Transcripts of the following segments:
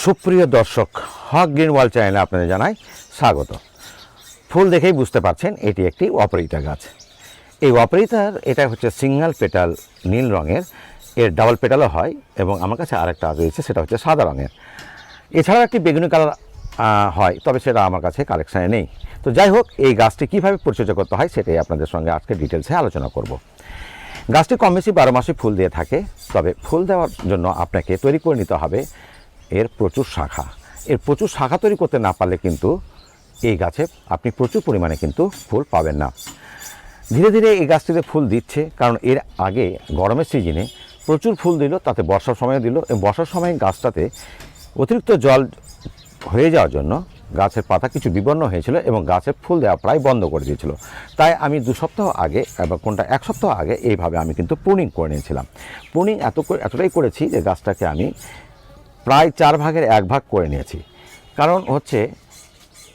সুপ্রিয় দর্শক, হক green world চ্যানেলে আপনাদের জানাই স্বাগত। ফুল দেখেই বুঝতে পারছেন এটি একটি অপরাজিতা গাছ। এই অপরাজিতার এটা হচ্ছে সিঙ্গেল পেটাল নীল রঙের, এর ডাবল পেটালও হয় এবং আমার কাছে আরেকটা রয়েছে সেটা হচ্ছে সাদা রঙের। এছাড়াও একটি বেগুনি কালার হয়, তবে সেটা আমার কাছে কালেকশানে নেই। তো যাই হোক, এই গাছটি কীভাবে পরিচর্যা করতে হয় সেটাই আপনাদের সঙ্গে আজকে ডিটেলসে আলোচনা করব। গাছটি কম বেশি 12 মাসে ফুল দিয়ে থাকে, তবে ফুল দেওয়ার জন্য আপনাকে তৈরি করে নিতে হবে এর প্রচুর শাখা। এর প্রচুর শাখা তৈরি করতে না পারলে কিন্তু এই গাছে আপনি প্রচুর পরিমাণে কিন্তু ফুল পাবেন না। ধীরে ধীরে এই গাছটিতে ফুল দিচ্ছে, কারণ এর আগে গরমের সিজনে প্রচুর ফুল দিল, তাতে বর্ষার সময় দিল এবং বর্ষার সময় গাছটাতে অতিরিক্ত জল হয়ে যাওয়ার জন্য গাছের পাতা কিছু বিবর্ণ হয়েছিল এবং গাছের ফুল দেওয়া প্রায় বন্ধ করে দিয়েছিল। তাই আমি 2 সপ্তাহ আগে এবং কোনটা 1 সপ্তাহ আগে এইভাবে আমি কিন্তু প্রুনিং করে নিয়েছিলাম। প্রুনিং এতটাই করেছি যে গাছটাকে আমি প্রায় 4 ভাগের 1 ভাগ করে নিয়েছি। কারণ হচ্ছে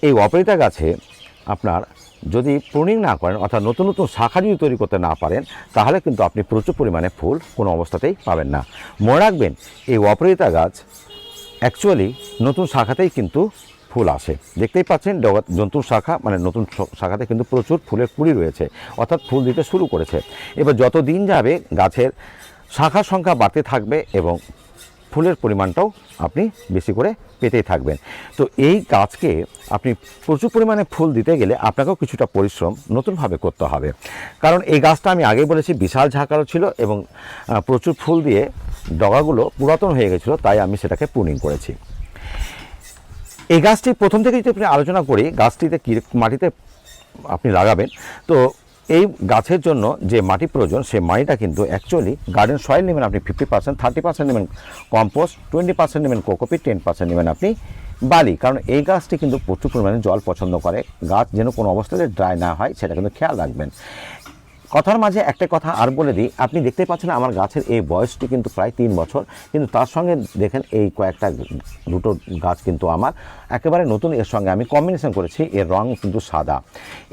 এই অপরাজিতা গাছে আপনার যদি প্রুনিং না করেন, অর্থাৎ নতুন নতুন শাখা যদি তৈরি করতে না পারেন, তাহলে কিন্তু আপনি প্রচুর পরিমাণে ফুল কোনো অবস্থাতেই পাবেন না। মনে রাখবেন, এই অপরাজিতা গাছ অ্যাকচুয়ালি নতুন শাখাতেই কিন্তু ফুল আসে। দেখতেই পাচ্ছেন নতুন শাখা, মানে নতুন শাখাতে কিন্তু প্রচুর ফুলের কুড়ি রয়েছে, অর্থাৎ ফুল দিতে শুরু করেছে। এবার যত দিন যাবে গাছের শাখার সংখ্যা বাড়তে থাকবে এবং ফুলের পরিমাণটাও আপনি বেশি করে পেতেই থাকবেন। তো এই গাছকে আপনি প্রচুর পরিমাণে ফুল দিতে গেলে আপনাকেও কিছুটা পরিশ্রম নতুনভাবে করতে হবে। কারণ এই গাছটা আমি আগেই বলেছি বিশাল ঝাঁকালো ছিল এবং প্রচুর ফুল দিয়ে ডগাগুলো পুরাতন হয়ে গেছিলো, তাই আমি সেটাকে প্রুনিং করেছি। এই গাছটি প্রথম থেকে যদি আপনি আলোচনা করি, গাছটিতে কী মাটিতে আপনি লাগাবেন, তো এই গাছের জন্য যে মাটি প্রয়োজন সেই মাটিটা কিন্তু অ্যাকচুয়ালি গার্ডেন সয়েল নেবেন আপনি 50%, 30% নেবেন কম্পোস্ট, 20% নেবেন কোকোপিট, 10% নেবেন আপনি বালি। কারণ এই গাছটি কিন্তু প্রচুর পরিমাণে জল পছন্দ করে। গাছ যেন কোনো অবস্থাতে ড্রাই না হয় সেটা কিন্তু খেয়াল রাখবেন। কথার মাঝে একটা কথা আর বলে দিই, আপনি দেখতে পাচ্ছেন আমার গাছের এই বয়সটি কিন্তু প্রায় 3 বছর, কিন্তু তার সঙ্গে দেখেন এই কয়েকটা দুটো গাছ কিন্তু আমার একেবারে নতুন। এর সঙ্গে আমি কম্বিনেশন করেছি, এর রং কিন্তু সাদা।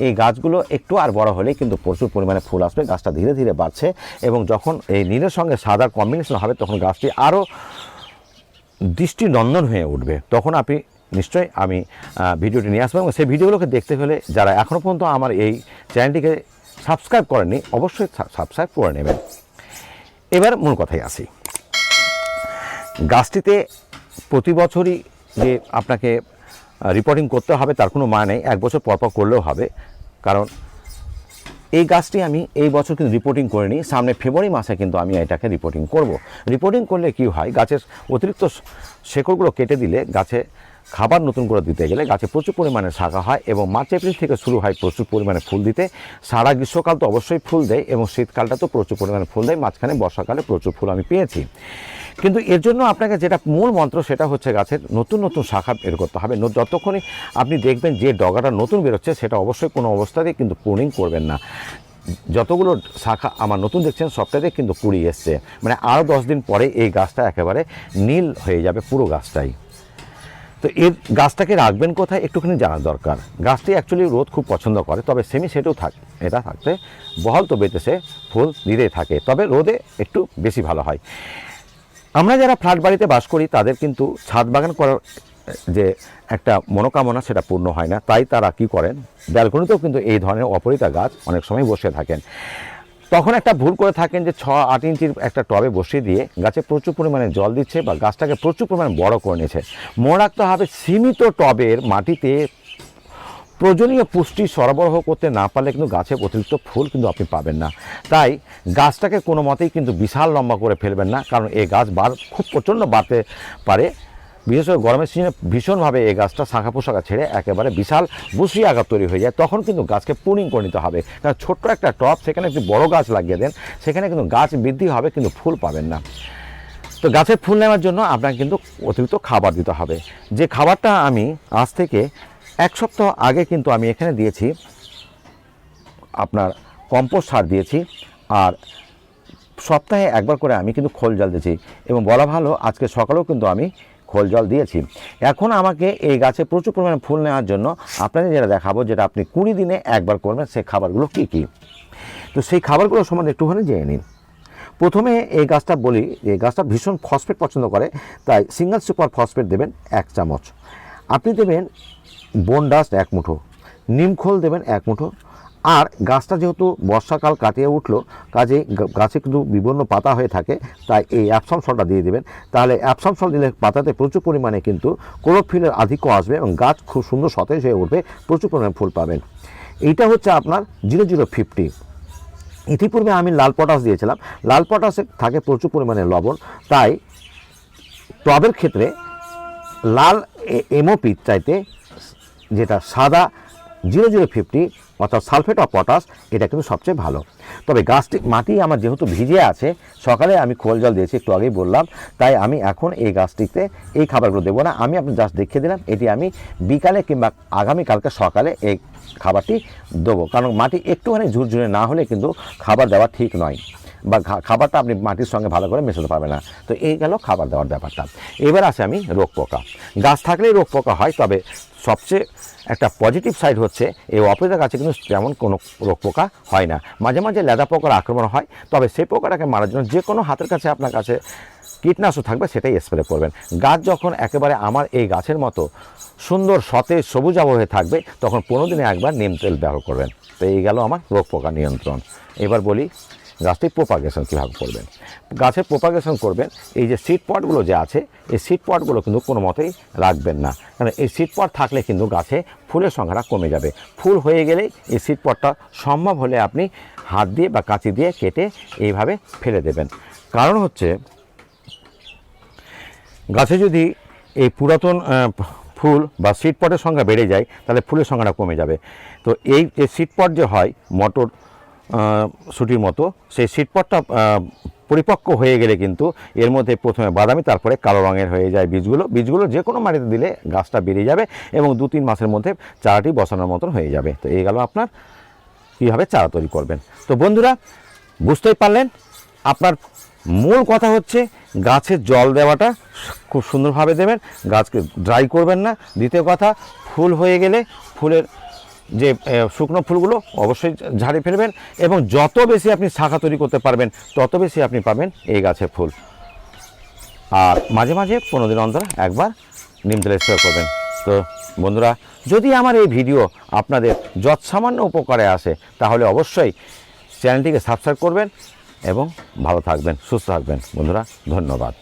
এই গাছগুলো একটু আর বড় হলে কিন্তু প্রচুর পরিমাণে ফুল আসবে। গাছটা ধীরে ধীরে বাড়ছে এবং যখন এই নীলের সঙ্গে সাদার কম্বিনেশন হবে তখন গাছটি আরও দৃষ্টিনন্দন হয়ে উঠবে। তখন আপনি নিশ্চয়ই আমি ভিডিওটি নিয়ে আসবো এবং সেই ভিডিওগুলোকে দেখতে হলে যারা এখনও পর্যন্ত আমার এই চ্যানেলটিকে সাবস্ক্রাইব করেননি অবশ্যই সাবস্ক্রাইব করে নেবেন। এবার মূল কথায় আসি। গাছটিতে প্রতি বছরই যে আপনাকে রিপোর্টিং করতে হবে তার কোনো মানে নেই, 1 বছর পর পর করলেও হবে। কারণ এই গাছটি আমি এই বছর কিন্তু রিপোর্টিং করিনি, সামনে ফেব্রুয়ারি মাসে কিন্তু আমি এটাকে রিপোর্টিং করব। রিপোর্টিং করলে কি হয়, গাছের অতিরিক্ত শেকড়গুলো কেটে দিলে গাছে খাবার নতুন করে দিতে গেলে গাছে প্রচুর পরিমাণে শাখা হয় এবং মার্চ এপ্রিল থেকে শুরু হয় প্রচুর পরিমাণে ফুল দিতে। সারা গ্রীষ্মকাল তো অবশ্যই ফুল দেয় এবং শীতকালটা তো প্রচুর পরিমাণে ফুল দেয়, মাঝখানে বর্ষাকালে প্রচুর ফুল আমি পেয়েছি। কিন্তু এর জন্য আপনাকে যেটা মূল মন্ত্র সেটা হচ্ছে গাছের নতুন নতুন শাখা বের করতে হবে। যতক্ষণই আপনি দেখবেন যে ডগাটা নতুন বেরোচ্ছে সেটা অবশ্যই কোনো অবস্থাতেই কিন্তু প্রুনিং করবেন না। যতগুলো শাখা আমার নতুন দেখছেন সবটাতে কিন্তু কুড়ি এসছে, মানে আরও 10 দিন পরে এই গাছটা একেবারে নীল হয়ে যাবে পুরো গাছটাই। তো এর গাছটাকে রাখবেন কোথায় একটুখানি জানা দরকার। গাছটি অ্যাকচুয়ালি রোদ খুব পছন্দ করে, তবে সেমি সেটাও এটা থাকতে বহল তো বেতেছে ফুল দিতেই থাকে, তবে রোদে একটু বেশি ভালো হয়। আমরা যারা ফ্ল্যাট বাড়িতে বাস করি তাদের কিন্তু ছাদ বাগান করার যে একটা মনোকামনা সেটা পূর্ণ হয় না, তাই তারা কি করেন, ব্যালকনিতেও কিন্তু এই ধরনের অপরাজিতা গাছ অনেক সময় বসে থাকেন। তখন একটা ভুল করে থাকেন যে 6-8 ইঞ্চির একটা টবে বসিয়ে দিয়ে গাছে প্রচুর পরিমাণে জল দিচ্ছে বা গাছটাকে প্রচুর পরিমাণে বড় করে নিয়েছে। মনে রাখতে হবে, সীমিত টবের মাটিতে প্রয়োজনীয় পুষ্টি সরবরাহ করতে না পারলে কিন্তু গাছে অতিরিক্ত ফুল কিন্তু আপনি পাবেন না। তাই গাছটাকে কোনো মতেই কিন্তু বিশাল লম্বা করে ফেলবেন না, কারণ এই গাছ খুব প্রচণ্ড বাড়তে পারে। বিশেষ করে গরমের সিজনে ভীষণভাবে এই গাছটা শাখা পোশাখা ছেড়ে একেবারে বিশাল বুশি আকার তৈরি হয়ে যায়। তখন কিন্তু গাছকে প্রুনিং করে নিতে হবে। কারণ ছোট্ট একটা টব, সেখানে একটি বড় গাছ লাগিয়ে দেন, সেখানে কিন্তু গাছ বৃদ্ধি হবে কিন্তু ফুল পাবেন না। তো গাছের ফুল নেওয়ার জন্য আপনাকে কিন্তু অতিরিক্ত খাবার দিতে হবে। যে খাবারটা আমি আজ থেকে 1 সপ্তাহ আগে কিন্তু আমি এখানে দিয়েছি, আপনার কম্পোস্ট সার দিয়েছি, আর সপ্তাহে 1 বার করে আমি কিন্তু খোল জল দিয়েছি এবং বলা ভালো আজকে সকালেও কিন্তু আমি খোল জল দিয়েছি। এখন আমাকে এই গাছে প্রচুর পরিমাণে ফুল নেওয়ার জন্য আপনাদের যেটা দেখাবো, যেটা আপনি 20 দিনে 1 বার করবেন, সেই খাবারগুলো কী কী। তো সেই খাবারগুলো সম্বন্ধে একটুখানি জেনে নিন। প্রথমে এই গাছটা বলি, এই গাছটা ভীষণ ফসফেট পছন্দ করে, তাই সিঙ্গেল সুপার ফসফেট দেবেন 1 চামচ। আপনি দেবেন বোন ডাস্ট 1 মুঠো, নিমখোল দেবেন 1 মুঠো। আর গাছটা যেহেতু বর্ষাকাল কাটিয়ে উঠলো, কাজে গাছে কিন্তু বিভিন্ন পাতা হয়ে থাকে, তাই এই অ্যাপসম সলটা দিয়ে দেবেন। তাহলে অ্যাপসম সল দিলে পাতাতে প্রচুর পরিমাণে কিন্তু ক্লোরোফিলের আধিক্য আসবে এবং গাছ খুব সুন্দর সতেজ হয়ে উঠবে, প্রচুর পরিমাণে ফুল পাবেন। এইটা হচ্ছে আপনার 0050। ইতিপূর্বে আমি লাল পটাশ দিয়েছিলাম। লাল পটাশে থাকে প্রচুর পরিমাণে লবণ, তাই টবের ক্ষেত্রে লাল এমওপি চাইতে যেটা সাদা 0050 অর্থাৎ সালফেট অফ পটাশ, এটা কিন্তু সবচেয়ে ভালো। তবে গাছটি মাটি আমার যেহেতু ভিজে আছে, সকালে আমি খোল জল দিয়েছি, একটু আগেই বললাম, তাই আমি এখন এই গাছটিতে এই খাবারগুলো দেবো না। আমি আপনার জাস্ট দেখিয়ে দিলাম, এটি আমি বিকালে কিংবা আগামীকালকে সকালে এই খাবারটি দেবো। কারণ মাটি একটুখানি ঝুরঝুরে না হলে কিন্তু খাবার দেওয়া ঠিক নয়, বা খাবারটা আপনি মাটির সঙ্গে ভালো করে মেশাতে পারবেন না। তো এই গেল খাবার দেওয়ার ব্যাপারটা। এবার আসে আমি রোগ পোকা। গাছ থাকলেই রোগ পোকা হয়, তবে সবচেয়ে একটা পজিটিভ সাইড হচ্ছে এই অপরাজিতা গাছে কিন্তু তেমন কোনো রোগ পোকা হয় না। মাঝে মাঝে লেদা পোকার আক্রমণ হয়, তবে সেই পোকাটাকে মারার জন্য যে কোনো হাতের কাছে আপনার কাছে কীটনাশক থাকবে সেটাই স্প্রে করবেন। গাছ যখন একেবারে আমার এই গাছের মতো সুন্দর সতেজ সবুজ আবহে থাকবে, তখন 15 দিনে একবার নিম তেল ব্যবহার করবেন। তো এই গেল আমার রোগ পোকা নিয়ন্ত্রণ। এবার বলি গাছটি প্রোপাগেশন কীভাবে করবেন। গাছের প্রোপাগেশন করবেন, এই যে সিড পটগুলো যে আছে, এই সিড পটগুলো কিন্তু কোনো মতেই রাখবেন না, কারণ এই সিড পট থাকলে কিন্তু গাছে ফুলের সংখ্যাটা কমে যাবে। ফুল হয়ে গেলেই এই সিড পটটা সম্ভব হলে আপনি হাত দিয়ে বা কাঁচি দিয়ে কেটে এইভাবে ফেলে দেবেন। কারণ হচ্ছে গাছে যদি এই পুরাতন ফুল বা সিড পটের সংখ্যা বেড়ে যায়, তাহলে ফুলের সংখ্যাটা কমে যাবে। তো এই যে সিড পট যে হয় মটর শুটির মতো, সেই সিড পটটা পরিপক্ক হয়ে গেলে কিন্তু এর মধ্যে প্রথমে বাদামি, তারপরে কালো রঙের হয়ে যায় বীজগুলো যে কোনো মাটিতে দিলে গাছটা বেরিয়ে যাবে এবং 2-3 মাসের মধ্যে চারাটি বসানোর মতন হয়ে যাবে। তো এই গেল আপনার কীভাবে চারা তৈরি করবেন। তো বন্ধুরা, বুঝতেই পারলেন, আপনার মূল কথা হচ্ছে গাছের জল দেওয়াটা খুব সুন্দরভাবে দেবেন, গাছকে ড্রাই করবেন না। দ্বিতীয় কথা, ফুল হয়ে গেলে ফুলের যে শুকনো ফুলগুলো অবশ্যই ঝাড়ে ফেলবেন, এবং যত বেশি আপনি শাখা তৈরি করতে পারবেন তত বেশি আপনি পাবেন এই গাছের ফুল। আর মাঝে মাঝে 15 দিন অন্তর একবার নিম তেল স্প্রে করবেন। তো বন্ধুরা, যদি আমার এই ভিডিও আপনাদের যৎসামান্য উপকারে আসে, তাহলে অবশ্যই চ্যানেলটিকে সাবস্ক্রাইব করবেন এবং ভালো থাকবেন, সুস্থ থাকবেন। বন্ধুরা, ধন্যবাদ।